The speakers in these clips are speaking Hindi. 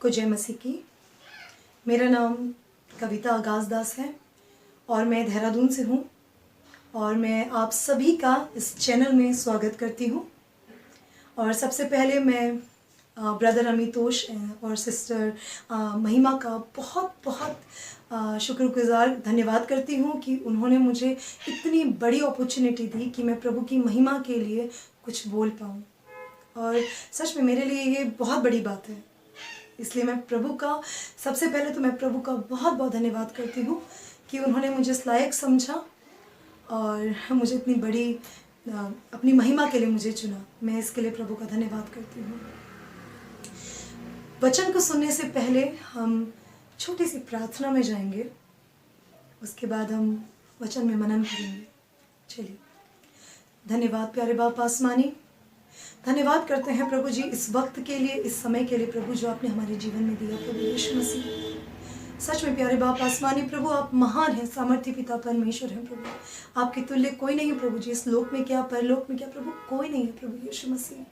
सबको जय मसीह की। मेरा नाम कविता आगाज़दास है और मैं देहरादून से हूँ और मैं आप सभी का इस चैनल में स्वागत करती हूँ। और सबसे पहले मैं ब्रदर अमितोष और सिस्टर महिमा का बहुत बहुत शुक्रगुजार धन्यवाद करती हूँ कि उन्होंने मुझे इतनी बड़ी अपॉर्चुनिटी दी कि मैं प्रभु की महिमा के लिए कुछ बोल पाऊँ। और सच में मेरे लिए ये बहुत बड़ी बात है, इसलिए मैं प्रभु का सबसे पहले तो मैं प्रभु का बहुत बहुत धन्यवाद करती हूँ कि उन्होंने मुझे इस लायक समझा और मुझे इतनी बड़ी अपनी महिमा के लिए मुझे चुना। मैं इसके लिए प्रभु का धन्यवाद करती हूँ। वचन को सुनने से पहले हम छोटी सी प्रार्थना में जाएंगे, उसके बाद हम वचन में मनन करेंगे। चलिए। धन्यवाद प्यारे बाप आसमानी, धन्यवाद करते हैं प्रभु जी इस वक्त के लिए, इस समय के लिए प्रभु जो आपने हमारे जीवन में दिया प्रभु यीशु मसीह। सच में प्यारे बाप आसमानी प्रभु आप महान हैं, सामर्थ्य पिता परमेश्वर हैं प्रभु। आपके तुल्य कोई नहीं है प्रभु जी, इस लोक में क्या परलोक में क्या प्रभु कोई नहीं है प्रभु यीशु मसीह।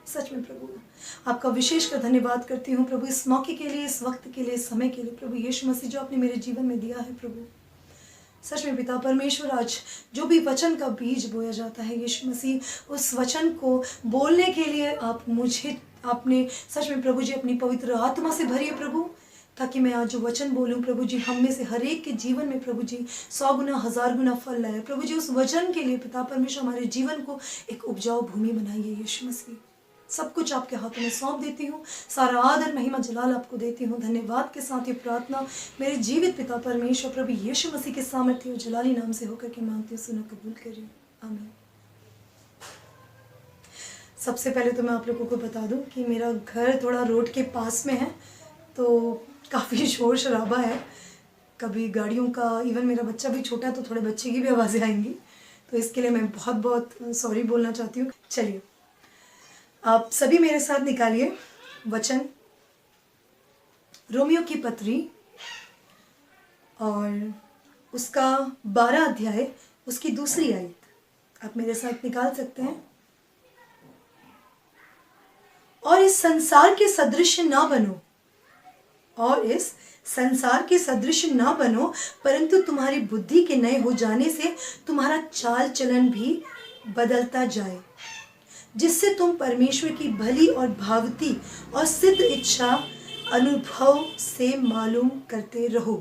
सच में प्रभु आपका विशेष कर धन्यवाद करती हूँ प्रभु इस मौके के लिए, इस वक्त के लिए, इस समय के लिए प्रभु यीशु मसीह जो आपने मेरे जीवन में दिया है प्रभु। सच में पिता परमेश्वर आज जो भी वचन का बीज बोया जाता है यीशु मसीह, उस वचन को बोलने के लिए आप मुझे आपने सच में प्रभु जी अपनी पवित्र आत्मा से भरिए प्रभु, ताकि मैं आज जो वचन बोलूं प्रभु जी हम में से हर एक के जीवन में प्रभु जी 100 गुना 1000 गुना फल लाए प्रभु जी। उस वचन के लिए पिता परमेश्वर हमारे जीवन को एक उपजाऊ भूमि बनाइए यीशु मसीह। सब कुछ आपके हाथों में सौंप देती हूँ, सारा आदर महिमा जलाल आपको देती हूँ। धन्यवाद के साथ ये प्रार्थना मेरे जीवित पिता परमेश्वर प्रभु यीशु मसीह के सामर्थ्य और जलाली नाम से होकर के मांगती हूँ, सुना कबूल करिए, आमीन। सबसे पहले तो मैं आप लोगों को बता दूं कि मेरा घर थोड़ा रोड के पास में है, तो काफ़ी शोर शराबा है। कभी गाड़ियों का, इवन मेरा बच्चा भी छोटा है तो थोड़े बच्चे की भी आवाज़ें आएंगी, तो इसके लिए मैं बहुत बहुत सॉरी बोलना चाहती हूँ। चलिए आप सभी मेरे साथ निकालिए वचन रोमियो की पत्री और उसका 12 अध्याय उसकी दूसरी आयत आप मेरे साथ निकाल सकते हैं। और इस संसार के सदृश ना बनो, और इस संसार के सदृश ना बनो, परंतु तुम्हारी बुद्धि के नए हो जाने से तुम्हारा चाल चलन भी बदलता जाए, जिससे तुम परमेश्वर की भली और भावती और सिद्ध इच्छा अनुभव से मालूम करते रहो।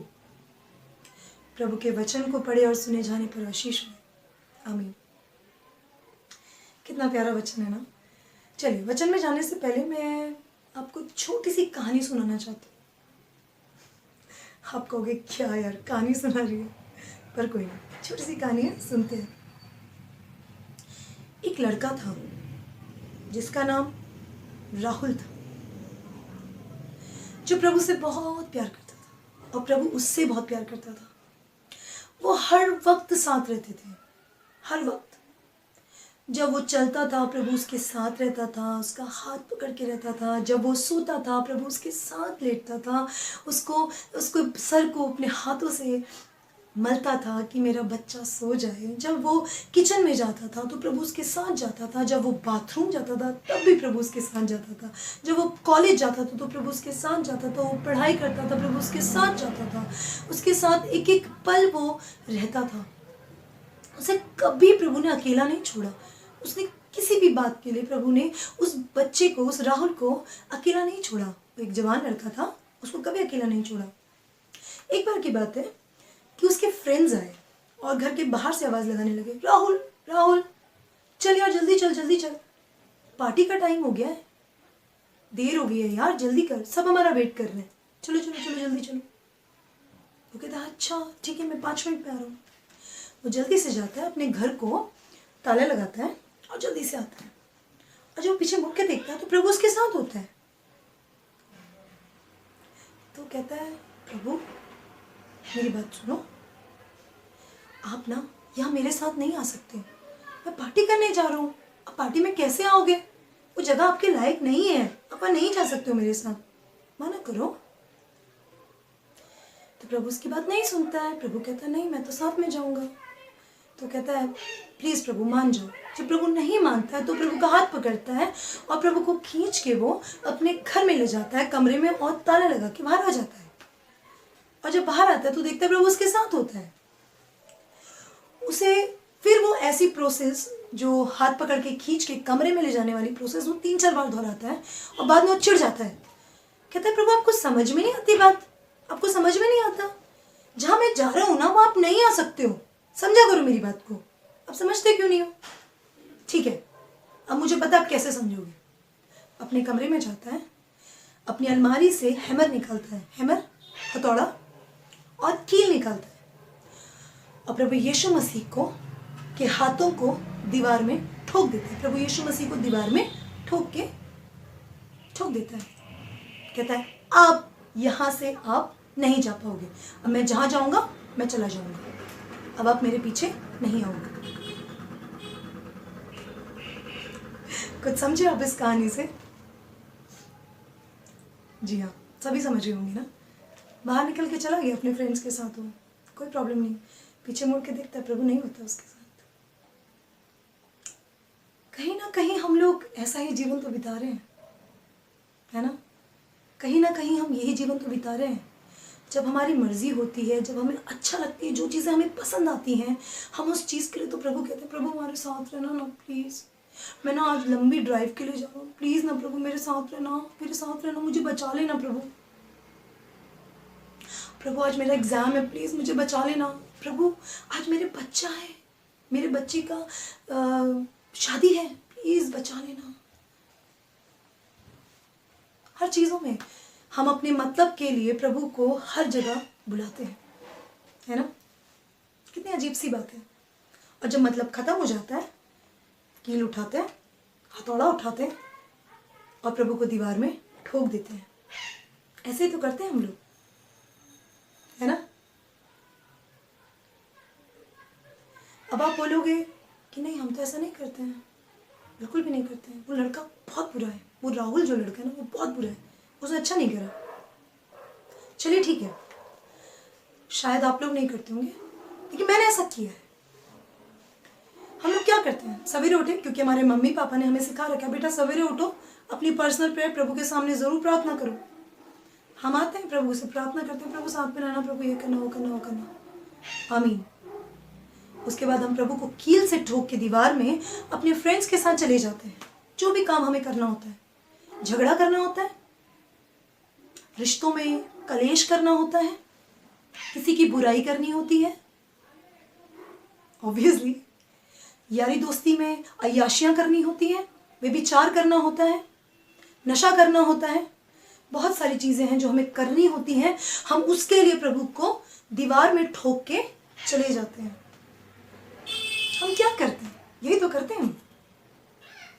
प्रभु के वचन को पढ़े और सुने जाने पर आशीष हो, आमीन। कितना प्यारा वचन है ना। चलिए वचन में जाने से पहले मैं आपको छोटी सी कहानी सुनाना चाहती हूँ। आप कहोगे क्या यार कहानी सुना रही है, पर कोई नहीं, छोटी सी कहानी है, सुनते हैं। एक लड़का था जिसका नाम राहुल था, जो प्रभु से बहुत प्यार करता था और प्रभु उससे बहुत प्यार करता था। वो हर वक्त साथ रहते थे, हर वक्त जब वो चलता था प्रभु उसके साथ रहता था, उसका हाथ पकड़ के रहता था। जब वो सोता था प्रभु उसके साथ लेटता था, उसको सर को अपने हाथों से मलता था कि मेरा बच्चा सो जाए। जब वो किचन में जाता था तो प्रभु उसके साथ जाता था, जब वो बाथरूम जाता था तब भी प्रभु उसके साथ जाता था, जब वो कॉलेज जाता था तो प्रभु उसके साथ जाता था, वो पढ़ाई करता था प्रभु उसके साथ जाता था, उसके साथ एक एक पल वो रहता था। उसे कभी प्रभु ने अकेला नहीं छोड़ा। उसने किसी भी बात के लिए प्रभु ने उस बच्चे को, उस राहुल को अकेला नहीं छोड़ा। वो एक जवान लड़का था, उसको कभी अकेला नहीं छोड़ा। एक बार की बात है कि उसके फ्रेंड्स आए और घर के बाहर से आवाज़ लगाने लगे, राहुल राहुल चल यार, जल्दी चल जल्दी चल, पार्टी का टाइम हो गया है, देर हो गई है यार, जल्दी कर, सब हमारा वेट कर रहे हैं, चलो चलो चलो जल्दी चलो। वो कहता है अच्छा ठीक है, मैं 5 मिनट में आ रहा हूँ। वो जल्दी से जाता है, अपने घर को ताला लगाता है और जल्दी से आता है। और जब पीछे मुड़ के देखता है तो प्रभु उसके साथ होता है। तो कहता है प्रभु मेरी बात सुनो, आप ना यहाँ मेरे साथ नहीं आ सकते, मैं पार्टी करने जा रहा हूँ, आप पार्टी में कैसे आओगे, वो जगह आपके लायक नहीं है, आप नहीं जा सकते हो मेरे साथ, मना करो। तो प्रभु उसकी बात नहीं सुनता है। प्रभु कहता है नहीं मैं तो साथ में जाऊँगा। तो कहता है प्लीज़ प्रभु मान जाओ, जब प्रभु नहीं मानता है तो प्रभु का हाथ पकड़ता है और प्रभु को खींच के वो अपने घर में ले जाता है, कमरे में, और ताला लगा के बाहर आ जाता है। और जब बाहर आता है तो देखता है प्रभु उसके साथ होता है। उसे फिर वो ऐसी प्रोसेस, जो हाथ पकड़ के खींच के कमरे में ले जाने वाली प्रोसेस, वो 3-4 बार दोहराता है और बाद में वो चिढ़ जाता है। कहता है प्रभु आपको समझ में नहीं आती बात, आपको समझ में नहीं आता, जहां मैं जा रहा हूं ना वो आप नहीं आ सकते हो, समझा करो मेरी बात को, आप समझते क्यों नहीं हो? ठीक है, अब मुझे पता आप कैसे समझोगे। अपने कमरे में जाता है, अपनी अलमारी से हैमर निकालता है, हैमर, हथौड़ा और कील निकालता है, और प्रभु यीशु मसीह को के हाथों को दीवार में ठोक देता है। प्रभु यीशु मसीह को दीवार में ठोक देता है। कहता है आप यहां से आप नहीं जा पाओगे, अब मैं जहां जाऊंगा मैं चला जाऊंगा, अब आप मेरे पीछे नहीं आओगे। कुछ समझे आप इस कहानी से? जी हाँ, सभी समझ रहे होंगे ना। बाहर निकल के चला गया, अपने फ्रेंड्स के साथ हो, कोई प्रॉब्लम नहीं, पीछे मुड़ के देखता है प्रभु नहीं होता उसके साथ। कहीं ना कहीं हम लोग ऐसा ही जीवन तो बिता रहे हैं, है ना? कहीं ना कहीं हम यही जीवन तो बिता रहे हैं। जब हमारी मर्जी होती है, जब हमें अच्छा लगती है, जो चीज़ें हमें पसंद आती हैं, हम उस चीज़ के लिए तो प्रभु कहते हैं प्रभु हमारे साथ रहना ना प्लीज़, मैं ना आज लंबी ड्राइव के लिए जा रहा हूँ, प्लीज़ ना प्रभु मेरे साथ रहना, मुझे बचा लेना प्रभु, प्रभु आज मेरा एग्ज़ाम है, प्लीज़ मुझे बचा लेना प्रभु, आज मेरे बच्चा है, मेरे बच्चे का शादी है, प्लीज़ बचा लेना। हर चीज़ों में हम अपने मतलब के लिए प्रभु को हर जगह बुलाते हैं, है ना? कितनी अजीब सी बात है। और जब मतलब खत्म हो जाता है, कील उठाते हैं, हथौड़ा उठाते हैं और प्रभु को दीवार में ठोक देते हैं। ऐसे ही तो करते हैं हम लोग, है ना? अब आप बोलोगे कि नहीं हम तो ऐसा नहीं करते हैं, बिल्कुल भी नहीं करते हैं, वो लड़का बहुत बुरा है, वो राहुल जो लड़का है ना वो बहुत बुरा है, उसने अच्छा नहीं करा। चलिए ठीक है, शायद आप लोग नहीं करते होंगे, लेकिन मैंने ऐसा किया है। हम लोग क्या करते हैं, सवेरे उठे, क्योंकि हमारे मम्मी पापा ने हमें सिखा रखा है बेटा सवेरे उठो, अपनी पर्सनल प्रेयर प्रभु के सामने ज़रूर प्रार्थना करो। हम आते हैं प्रभु से प्रार्थना करते हैं, प्रभु साथ में रहना, प्रभु ये करना, वो करना, वो करना, आमीन। उसके बाद हम प्रभु को कील से ठोक के दीवार में अपने फ्रेंड्स के साथ चले जाते हैं। जो भी काम हमें करना होता है, झगड़ा करना होता है, रिश्तों में कलेश करना होता है, किसी की बुराई करनी होती है, ऑब्वियसली यारी दोस्ती में अय्याशियां करनी होती हैं, व्यभिचार करना होता है, नशा करना होता है, बहुत सारी चीज़ें हैं जो हमें करनी होती हैं। हम उसके लिए प्रभु को दीवार में ठोक के चले जाते हैं। हम क्या करते हैं, यही तो करते हैं हम,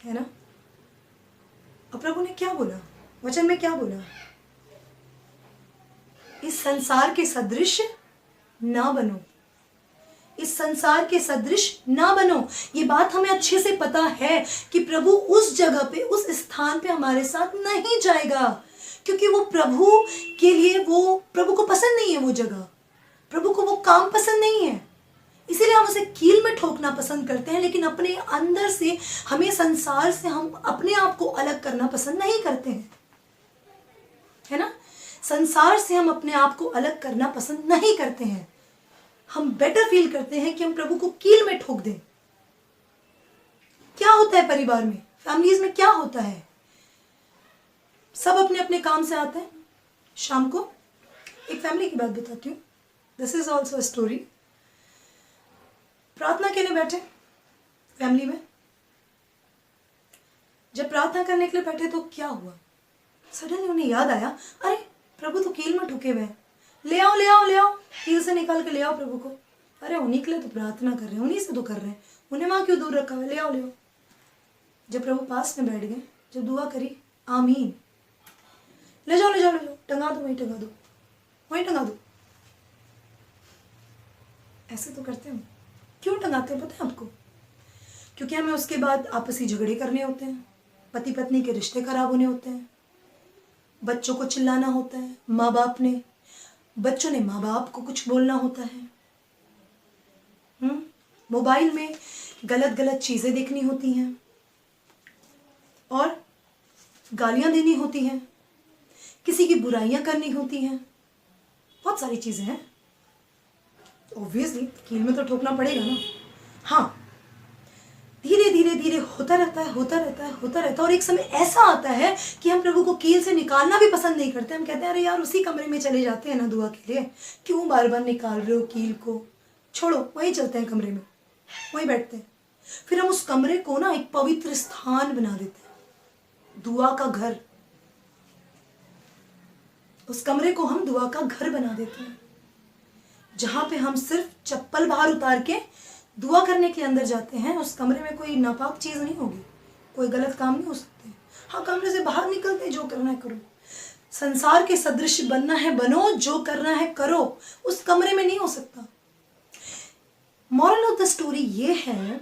है ना? और प्रभु ने क्या बोला, वचन में क्या बोला? इस संसार के सदृश ना बनो, इस संसार के सदृश ना बनो। ये बात हमें अच्छे से पता है कि प्रभु उस जगह पे, उस स्थान पे हमारे साथ नहीं जाएगा, क्योंकि वो प्रभु के लिए, वो प्रभु को पसंद नहीं है वो जगह, प्रभु को वो काम पसंद नहीं है, इसीलिए हम उसे कील में ठोकना पसंद करते हैं। लेकिन अपने अंदर से हमें संसार से हम अपने आप को अलग करना पसंद नहीं करते हैं, है ना? संसार से हम अपने आप को अलग करना पसंद नहीं करते हैं। हम बेटर फील करते हैं कि हम प्रभु को कील में ठोक दें। क्या होता है परिवार में, फैमिलीज में क्या होता है? सब अपने अपने काम से आते हैं शाम को। एक फैमिली की बात बताती हूँ, दिस इज ऑल्सो स्टोरी। प्रार्थना के लिए बैठे फैमिली में, जब प्रार्थना करने के लिए बैठे तो क्या हुआ, सडनली उन्हें याद आया, अरे प्रभु तो कील में ठुके हुए हैं, ले आओ ले आओ ले आओ, कील से निकाल के ले आओ प्रभु को। अरे उन्हीं के लिए तो प्रार्थना कर रहे हैं, उन्हीं से तो कर रहे हैं, उन्हें वहाँ क्यों दूर रखा हुआ, ले आओ ले आओ। जब प्रभु पास में बैठ गए, जब दुआ करी, आमीन, ले जाओ ले जाओ ले जाओ, टंगा दो वहीं, टंगा दो वहीं, टंगा दो। ऐसे तो करते हैं। क्यों टंगाते हैं पता है आपको? क्योंकि हमें उसके बाद आपसी झगड़े करने होते हैं, पति पत्नी के रिश्ते खराब होने होते हैं, बच्चों को चिल्लाना होता है, बच्चों ने माँ बाप को कुछ बोलना होता है, मोबाइल में गलत गलत चीजें देखनी होती हैं और गालियां देनी होती हैं, किसी की बुराइयां करनी होती हैं, बहुत सारी चीजें हैं। ऑब्वियसली कील में तो ठोकना पड़ेगा ना। हाँ, धीरे धीरे धीरे होता रहता है, होता रहता है, होता रहता है, और एक समय ऐसा आता है कि हम प्रभु को कील से निकालना भी पसंद नहीं करते। हम कहते हैं अरे यार उसी कमरे में चले जाते हैं ना दुआ के लिए, क्यों बार बार निकाल रहे हो कील को, छोड़ो वहीं चलते हैं कमरे में, वहीं बैठते हैं। फिर हम उस कमरे को ना एक पवित्र स्थान बना देते हैं, दुआ का घर। उस कमरे को हम दुआ का घर बना देते हैं, जहां पे हम सिर्फ चप्पल बाहर उतार के दुआ करने के अंदर जाते हैं। उस कमरे में कोई नापाक चीज नहीं होगी, कोई गलत काम नहीं हो सकते। हाँ, कमरे से बाहर निकलते जो करना है करो, संसार के सदृश बनना है बनो, जो करना है करो, उस कमरे में नहीं हो सकता। मॉरल ऑफ द स्टोरी ये है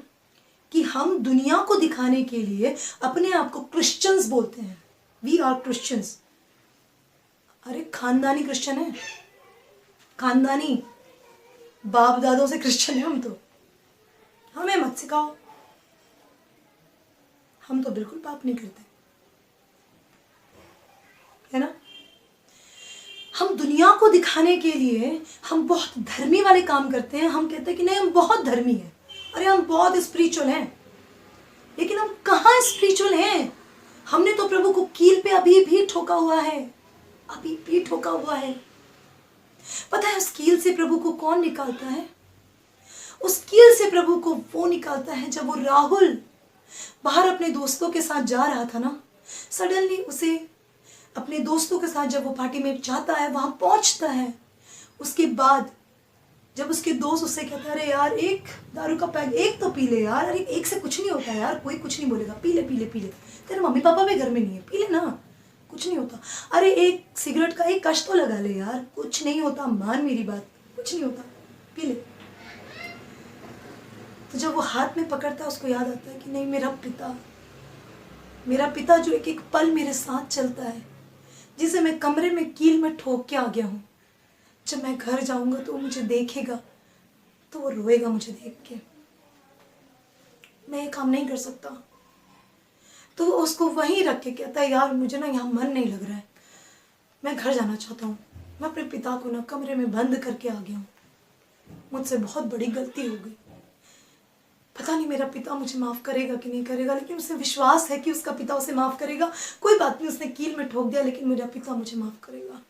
कि हम दुनिया को दिखाने के लिए अपने आप को क्रिश्चियंस बोलते हैं, वी आर क्रिश्चियंस। अरे खानदानी क्रिश्चियन है, खानदानी बाप दादों से क्रिश्चियन है हम तो, हमें मत सिखाओ, हम तो बिल्कुल पाप नहीं करते, है ना। हम दुनिया को दिखाने के लिए हम बहुत धर्मी वाले काम करते हैं। हम कहते हैं कि नहीं हम बहुत धर्मी हैं, अरे हम बहुत स्पिरिचुअल हैं, लेकिन हम कहाँ स्पिरिचुअल हैं। हमने तो प्रभु को कील पे अभी भी ठोका हुआ है, अभी भी ठोका हुआ है। पता है उस कील से प्रभु को कौन निकालता है? उस कील से प्रभु को वो निकालता है जब वो राहुल बाहर अपने दोस्तों के साथ जा रहा था ना, सडनली उसे अपने दोस्तों के साथ जब वो पार्टी में जाता है, वहां पहुंचता है, उसके बाद जब उसके दोस्त उससे कहते हैं अरे यार एक दारू का पैक एक तो पी ले यार, अरे एक से कुछ नहीं होता यार, कोई कुछ नहीं बोलेगा, पी ले पी ले पी ले, तेरे मम्मी पापा भी घर में नहीं है, पी ले ना, कुछ नहीं होता। अरे एक सिगरेट का एक कश तो लगा ले यार, कुछ नहीं होता, मान मेरी बात, कुछ नहीं होता, पी ले। तो जब वो हाथ में पकड़ता है उसको याद आता है कि नहीं मेरा पिता जो एक एक पल मेरे साथ चलता है, जिसे मैं कमरे में कील में ठोक के आ गया हूँ, जब मैं घर जाऊंगा तो वो मुझे देखेगा तो वो रोएगा मुझे देख के, मैं ये काम नहीं कर सकता। तो वो उसको वहीं रख के कहता है यार मुझे ना यहाँ मन नहीं लग रहा है, मैं घर जाना चाहता हूँ, मैं अपने पिता को ना कमरे में बंद करके आ गया हूँ, मुझसे बहुत बड़ी गलती हो गई, पता नहीं मेरा पिता मुझे माफ करेगा कि नहीं करेगा, लेकिन उसे विश्वास है कि उसका पिता उसे माफ करेगा। कोई बात नहीं, उसने कील में ठोक दिया, लेकिन मेरा पिता मुझे माफ करेगा।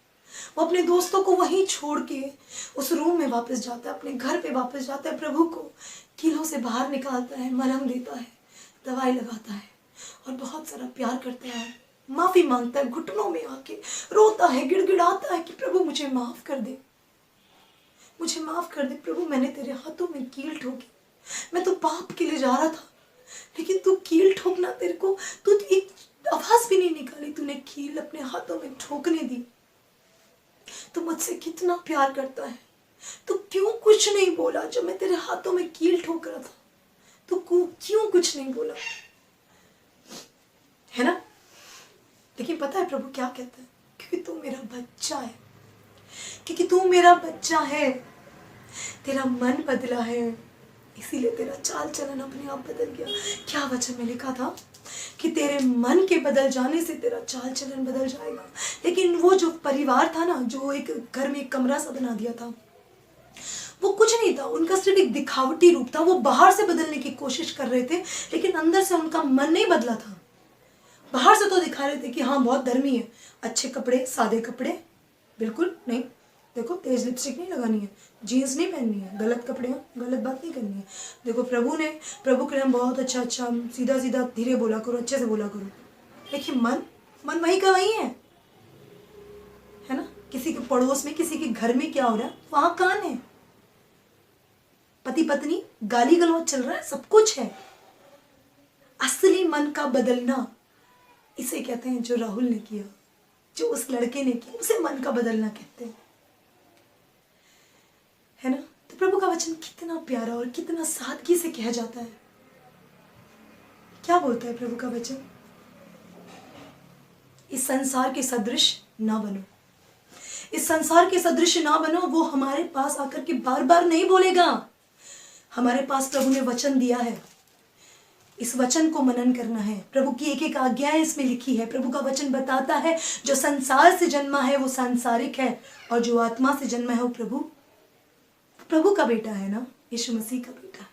वो अपने दोस्तों को वहीं छोड़ के उस रूम में वापस जाता है, अपने घर पे वापस जाता है, प्रभु को कीलों से बाहर निकालता है, मलहम देता है, दवाई लगाता है और बहुत सारा प्यार करता है, माफी मांगता है, घुटनों में आके रोता है, गिड़गिड़ाता है कि प्रभु मुझे माफ कर दे, मुझे माफ कर दे प्रभु, मैंने तेरे हाथों में कील ठोकी, मैं तो पाप के लिए जा रहा था, लेकिन तू कील ठोकना, तेरे को तू एक आवाज भी नहीं निकाली, तूने कील अपने हाथों में ठोकने दी। तू मुझसे कितना प्यार करता है, तू क्यों कुछ नहीं बोला जब मैं तेरे हाथों में कील ठोक रहा था, तू क्यों कुछ नहीं बोला, है ना। लेकिन पता है प्रभु क्या कहता है, क्योंकि तू मेरा बच्चा है, क्योंकि तू मेरा बच्चा है, तेरा मन बदला है, इसीलिए तेरा चाल चलन अपने आप बदल गया। क्या वचन में लिखा था कि तेरे मन के बदल जाने से तेरा चाल चलन बदल जाएगा। लेकिन वो जो परिवार था ना, जो एक घर में एक कमरा सा बना दिया था, वो कुछ नहीं था, उनका सिर्फ एक दिखावटी रूप था। वो बाहर से बदलने की कोशिश कर रहे थे, लेकिन अंदर से उनका मन नहीं बदला था। बाहर से तो दिखा रहे थे कि हाँ बहुत धर्मी है, अच्छे कपड़े, सादे कपड़े, बिल्कुल नहीं, देखो तेज लिपस्टिक नहीं लगानी है, जीन्स नहीं पहननी है, गलत कपड़े हैं, गलत बात नहीं करनी है, देखो प्रभु के लिए हम बहुत अच्छा सीधा सीधा धीरे बोला करो, अच्छे से बोला करो। लेकिन मन वही का वही है ना। किसी के पड़ोस में, किसी के घर में क्या हो रहा है, वहां कान है, पति पत्नी गाली गलौज चल रहा है, सब कुछ है। असली मन का बदलना इसे कहते हैं, जो राहुल ने किया, जो उस लड़के ने किया, उसे मन का बदलना कहते हैं, है ना। तो प्रभु का वचन कितना प्यारा और कितना सादगी से कहा जाता है। क्या बोलता है प्रभु का वचन, इस संसार के सदृश ना बनो, इस संसार के सदृश ना बनो। वो हमारे पास आकर के बार बार नहीं बोलेगा, हमारे पास प्रभु ने वचन दिया है इस वचन को मनन करना है। प्रभु की एक एक आज्ञाएं इसमें लिखी है। प्रभु का वचन बताता है जो संसार से जन्मा है वो सांसारिक है, और जो आत्मा से जन्मा है वो प्रभु का बेटा है ना, यीशु मसीह का बेटा है।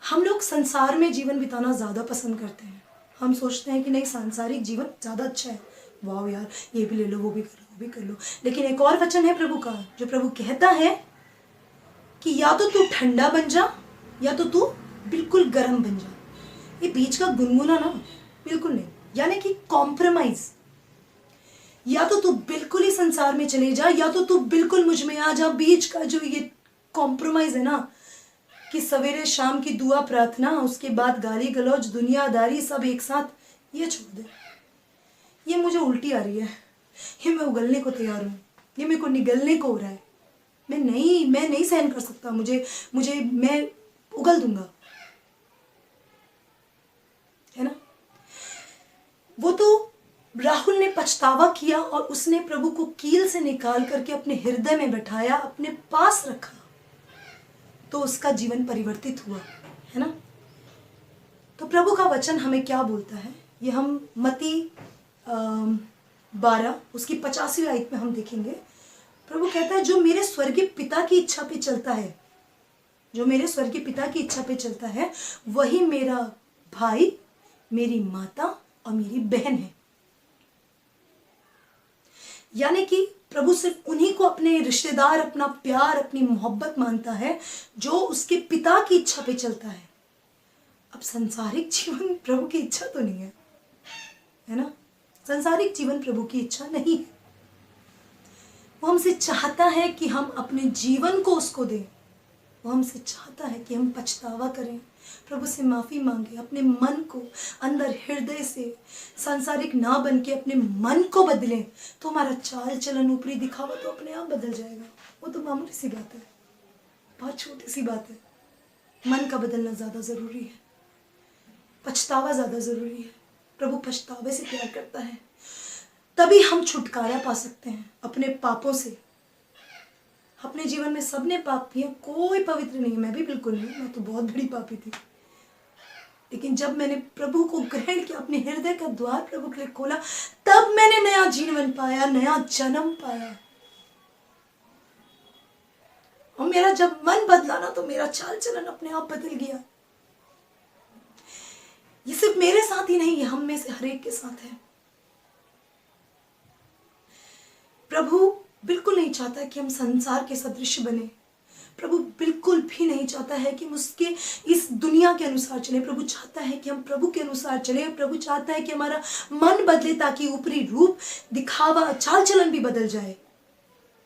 हम लोग संसार में जीवन बिताना ज्यादा पसंद करते हैं। हम सोचते हैं कि नहीं, सांसारिक जीवन ज्यादा अच्छा है, वाह यार ये भी ले लो, वो भी कर लो, वो भी कर लो। लेकिन एक और वचन है प्रभु का, जो प्रभु कहता है कि या तो तू ठंडा बन जा या तो तू बिल्कुल गर्म बन जा। ये बीच का गुनगुना ना बिल्कुल नहीं, यानी कि कॉम्प्रोमाइज। या तो तू बिल्कुल ही संसार में चले जा या तो तू बिल्कुल मुझ में आ जा। बीच का जो ये कॉम्प्रोमाइज है ना, कि सवेरे शाम की दुआ प्रार्थना, उसके बाद गाली गलौज दुनियादारी सब एक साथ, ये छोड़ दे। ये मुझे उल्टी आ रही है, ये मैं उगलने को तैयार हूँ, ये मेरे को निगलने को हो रहा है, मैं नहीं सहन कर सकता, मुझे मैं उगल दूंगा, है ना। वो तो राहुल ने पछतावा किया और उसने प्रभु को कील से निकाल करके अपने हृदय में बैठाया, अपने पास रखा, तो उसका जीवन परिवर्तित हुआ, है ना। तो प्रभु का वचन हमें क्या बोलता है, ये हम मत्ती 12 उसकी 85वीं आयत में हम देखेंगे। प्रभु कहता है जो मेरे स्वर्गीय पिता की इच्छा पे चलता है, जो मेरे स्वर्गीय पिता की इच्छा पे चलता है, वही मेरा भाई, मेरी माता और मेरी बहन है। यानी कि प्रभु सिर्फ उन्हीं को अपने रिश्तेदार, अपना प्यार, अपनी मोहब्बत मानता है जो उसके पिता की इच्छा पे चलता है। अब संसारिक जीवन प्रभु की इच्छा तो नहीं है ना। संसारिक जीवन प्रभु की इच्छा नहीं है। वो हमसे चाहता है कि हम अपने जीवन को उसको दें। वो हमसे चाहता है कि हम पछतावा करें, प्रभु से माफ़ी मांगे, अपने मन को अंदर हृदय से सांसारिक ना बन के अपने मन को बदलें, तो हमारा चाल चलन, ऊपरी दिखावा तो अपने आप बदल जाएगा। वो तो मामूली सी बात है, बहुत छोटी सी बात है। मन का बदलना ज़्यादा ज़रूरी है, पछतावा ज़्यादा ज़रूरी है। प्रभु पछतावे से प्यार करता है, तभी हम छुटकारा पा सकते हैं अपने पापों से। अपने जीवन में सबने पाप किया, कोई पवित्र नहीं है, मैं भी बिल्कुल नहीं, मैं तो बहुत बड़ी पापी थी। लेकिन जब मैंने प्रभु को ग्रहण किया, अपने हृदय का द्वार प्रभु के लिए खोला, तब मैंने नया जीवन पाया, नया जन्म पाया। और मेरा जब मन बदला ना, तो मेरा चाल चलन अपने आप बदल गया। ये सिर्फ मेरे साथ ही नहीं है, हम में से हर एक के साथ है। प्रभु बिल्कुल नहीं चाहता कि हम संसार के सदृश बने। प्रभु बिल्कुल भी नहीं चाहता है कि हम उसके इस दुनिया के अनुसार चले। प्रभु चाहता है कि हम प्रभु के अनुसार चले। प्रभु चाहता है कि हमारा मन बदले, ताकि ऊपरी रूप, दिखावा, चाल चलन भी बदल जाए,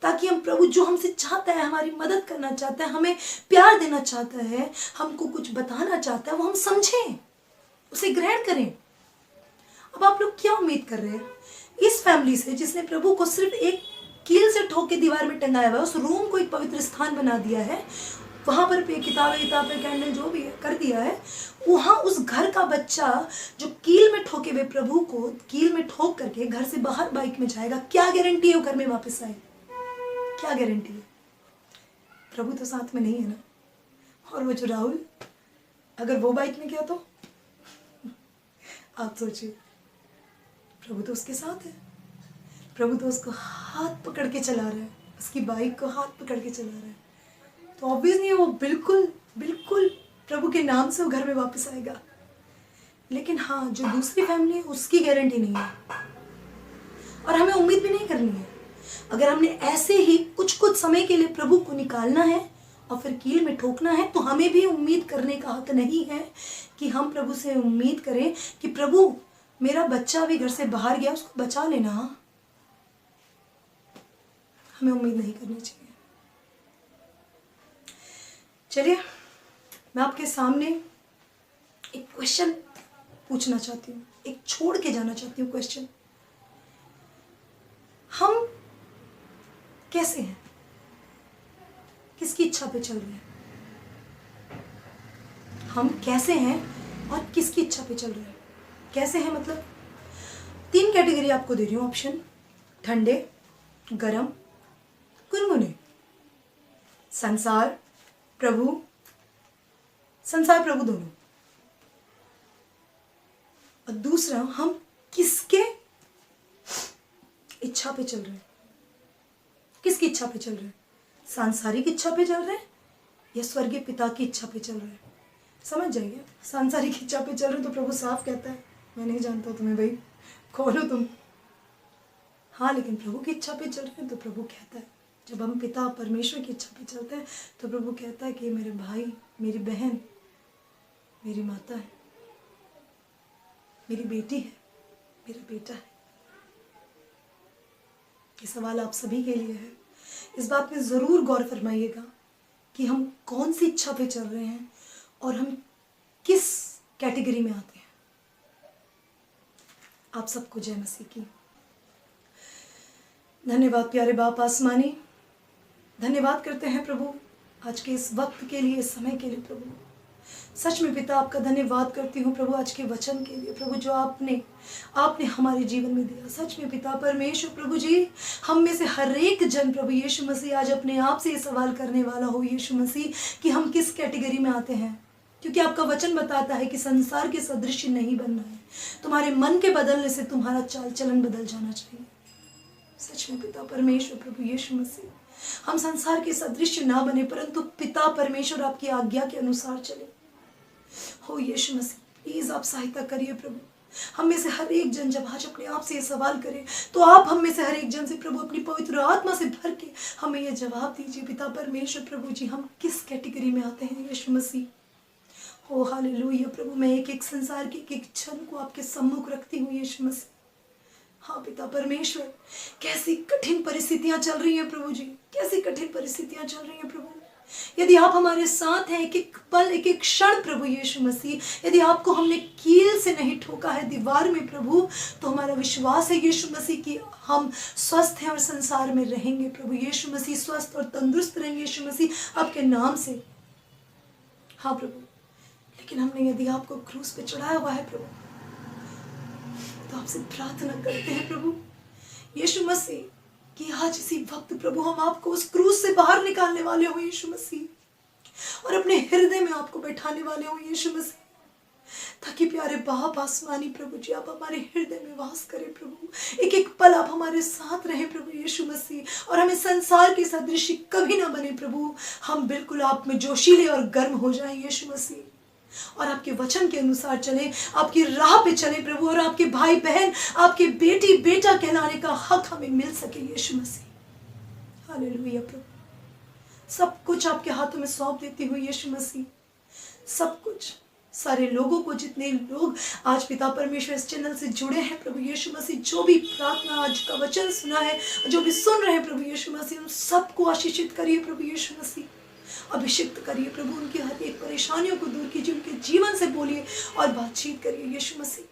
ताकि हम प्रभु जो हमसे चाहता है, हमारी मदद करना चाहता है, हमें प्यार देना चाहता है, हमको कुछ बताना चाहता है, वो हम समझें, उसे ग्रहण करें। अब आप लोग क्या उम्मीद कर रहे हैं इस फैमिली से, जिसने प्रभु को सिर्फ एक कील से ठोक के दीवार में टंगाया हुआ है, उस रूम को एक पवित्र स्थान बना दिया है, वहां पर किताबें कैंडल जो भी है कर दिया है, वहां उस घर का बच्चा जो कील में ठोके हुए प्रभु को कील में ठोक करके घर से बाहर बाइक में जाएगा, क्या गारंटी है वो घर में वापस आए? क्या गारंटी है? प्रभु तो साथ में नहीं है ना। और वो जो राहुल, अगर वो बाइक में गया तो आप सोचिए, प्रभु तो उसके साथ है। प्रभु तो उसको हाथ पकड़ के चला रहा है, उसकी बाइक को हाथ पकड़ के चला रहा है। तो ऑब्वियसली वो बिल्कुल प्रभु के नाम से वो घर में वापस आएगा। लेकिन हाँ, जो दूसरी फैमिली है उसकी गारंटी नहीं है, और हमें उम्मीद भी नहीं करनी है। अगर हमने ऐसे ही कुछ समय के लिए प्रभु को निकालना है और फिर कील में ठोकना है, तो हमें भी उम्मीद करने का हक नहीं है कि हम प्रभु से उम्मीद करें कि प्रभु मेरा बच्चा भी घर से बाहर गया, उसको बचा लेना। हमें उम्मीद नहीं करनी चाहिए। चलिए, मैं आपके सामने एक क्वेश्चन पूछना चाहती हूँ, एक छोड़ के जाना चाहती हूँ क्वेश्चन। हम कैसे हैं? किसकी इच्छा पे चल रहे हैं? हम कैसे हैं और किसकी इच्छा पे चल रहे हैं? कैसे हैं मतलब 3 कैटेगरी आपको दे रही हूँ ऑप्शन: ठंडे, गरम, गुनगुने। संसार, प्रभु, संसार प्रभु दोनों। और दूसरा, हम किसके इच्छा पे चल रहे हैं? किसकी इच्छा पे चल रहे हैं? सांसारिक इच्छा पे चल रहे हैं या स्वर्गीय पिता की इच्छा पे चल रहे हैं? समझ जाइए, सांसारिक इच्छा पे चल रहे हैं तो प्रभु साफ कहता है, मैं नहीं जानता तुम्हें भाई, कौन हो तुम। हाँ, लेकिन प्रभु की इच्छा पे चल रहे हैं तो प्रभु कहता है, जब हम पिता परमेश्वर की इच्छा पे चलते हैं तो प्रभु कहता है कि मेरे भाई, मेरी बहन, मेरी माता है, मेरी बेटी है, मेरा बेटा है। ये सवाल आप सभी के लिए है। इस बात में ज़रूर गौर फरमाइएगा कि हम कौन सी इच्छा पे चल रहे हैं और हम किस कैटेगरी में आते हैं। आप सबको जय मसीह की। धन्यवाद प्यारे बाप आसमानी, धन्यवाद करते हैं प्रभु आज के इस वक्त के लिए, इस समय के लिए। प्रभु सच में पिता आपका धन्यवाद करती हूँ प्रभु आज के वचन के लिए प्रभु, जो आपने हमारे जीवन में दिया। सच में पिता परमेश्वर प्रभु जी, हम में से हर एक जन प्रभु यीशु मसीह आज अपने आप से ये सवाल करने वाला हो यीशु मसीह कि हम किस कैटेगरी में आते हैं, क्योंकि आपका वचन बताता है कि संसार के सदृश नहीं बनना है, तुम्हारे मन के बदलने से तुम्हारा चाल चलन बदल जाना चाहिए। सच में पिता परमेश्वर प्रभु यीशु मसीह, हम संसार के सदृश ना बने परंतु पिता परमेश्वर आपकी आज्ञा के अनुसार चले। हो यीशु मसीह, प्लीज आप सहायता करिए प्रभु। हम में से हर एक जन जब आज अपने आप से ये सवाल करे तो आप हम में से हर एक जन से प्रभु अपनी पवित्र आत्मा से भर के हमें ये जवाब दीजिए पिता परमेश्वर प्रभु जी, हम किस कैटेगरी में आते हैं यीशु मसीह। हो हालेलुया प्रभु, मैं एक एक संसार के एक क्षण को आपके सम्मुख रखती हूँ यीशु मसीह। हाँ पिता परमेश्वर, कैसी कठिन परिस्थितियां चल रही हैं प्रभु जी, कैसी कठिन परिस्थितियां चल रही हैं प्रभु। यदि आप हमारे साथ हैं एक एक पल, एक एक क्षण प्रभु यीशु मसीह, यदि आपको हमने कील से नहीं ठोका है दीवार में प्रभु, तो हमारा विश्वास है यीशु मसीह कि हम स्वस्थ हैं और संसार में रहेंगे प्रभु यीशु मसीह, स्वस्थ और तंदुरुस्त रहेंगे यीशु मसीह आपके नाम से। हाँ प्रभु, लेकिन हमने यदि आपको क्रूस पे चढ़ाया हुआ है प्रभु, तो आपसे प्रार्थना करते हैं प्रभु यीशु मसीह कि आज इसी वक्त प्रभु हम आपको उस क्रूस से बाहर निकालने वाले हो यीशु मसीह, और अपने हृदय में आपको बैठाने वाले हो यीशु मसीह, ताकि प्यारे बाप आसमानी प्रभु जी आप हमारे हृदय में वास करें प्रभु। एक एक पल आप हमारे साथ रहे प्रभु यीशु मसीह, और हमें संसार के सदृश कभी ना बने प्रभु। हम बिल्कुल आप में जोशीले और गर्म हो जाएं यीशु मसीह, और आपके वचन के अनुसार चले, आपकी राह पे चले प्रभु, और आपके भाई बहन, आपके बेटी बेटा कहलाने का हक हमें मिल सके यीशु मसीह। हालेलुया प्रभु, सब कुछ आपके हाथों में सौंप देती हूँ यीशु मसीह, सब कुछ। सारे लोगों को, जितने लोग आज पिता परमेश्वर इस चैनल से जुड़े हैं प्रभु यीशु मसीह, जो भी प्रार्थना आज का वचन सुना है, जो भी सुन रहे हैं प्रभु यीशु मसीह, उन सबको आशीषित करिए प्रभु यीशु मसीह, अभिषिक्त करिए प्रभु, उनकी हर एक परेशानियों को दूर कीजिए, उनके जीवन से बोलिए और बातचीत करिए यीशु मसीह।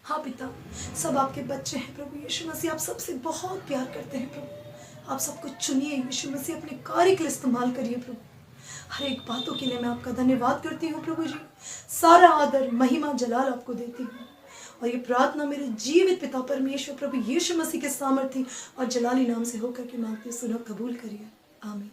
हाँ पिता, सब आपके बच्चे हैं प्रभु यीशु मसीह, आप सबसे बहुत प्यार करते हैं प्रभु, आप सबको चुनिए यीशु मसीह, अपने कार्य के लिए इस्तेमाल करिए प्रभु। हर एक बातों के लिए मैं आपका धन्यवाद करती हूँ प्रभु जी, सारा आदर महिमा जलाल आपको देती हूँ, और ये प्रार्थना मेरे जीवित पिता परमेश्वर प्रभु यीशु मसीह के सामर्थ्य और जलाली नाम से होकर के मांगती, सुनो, कबूल करिए, आमीन।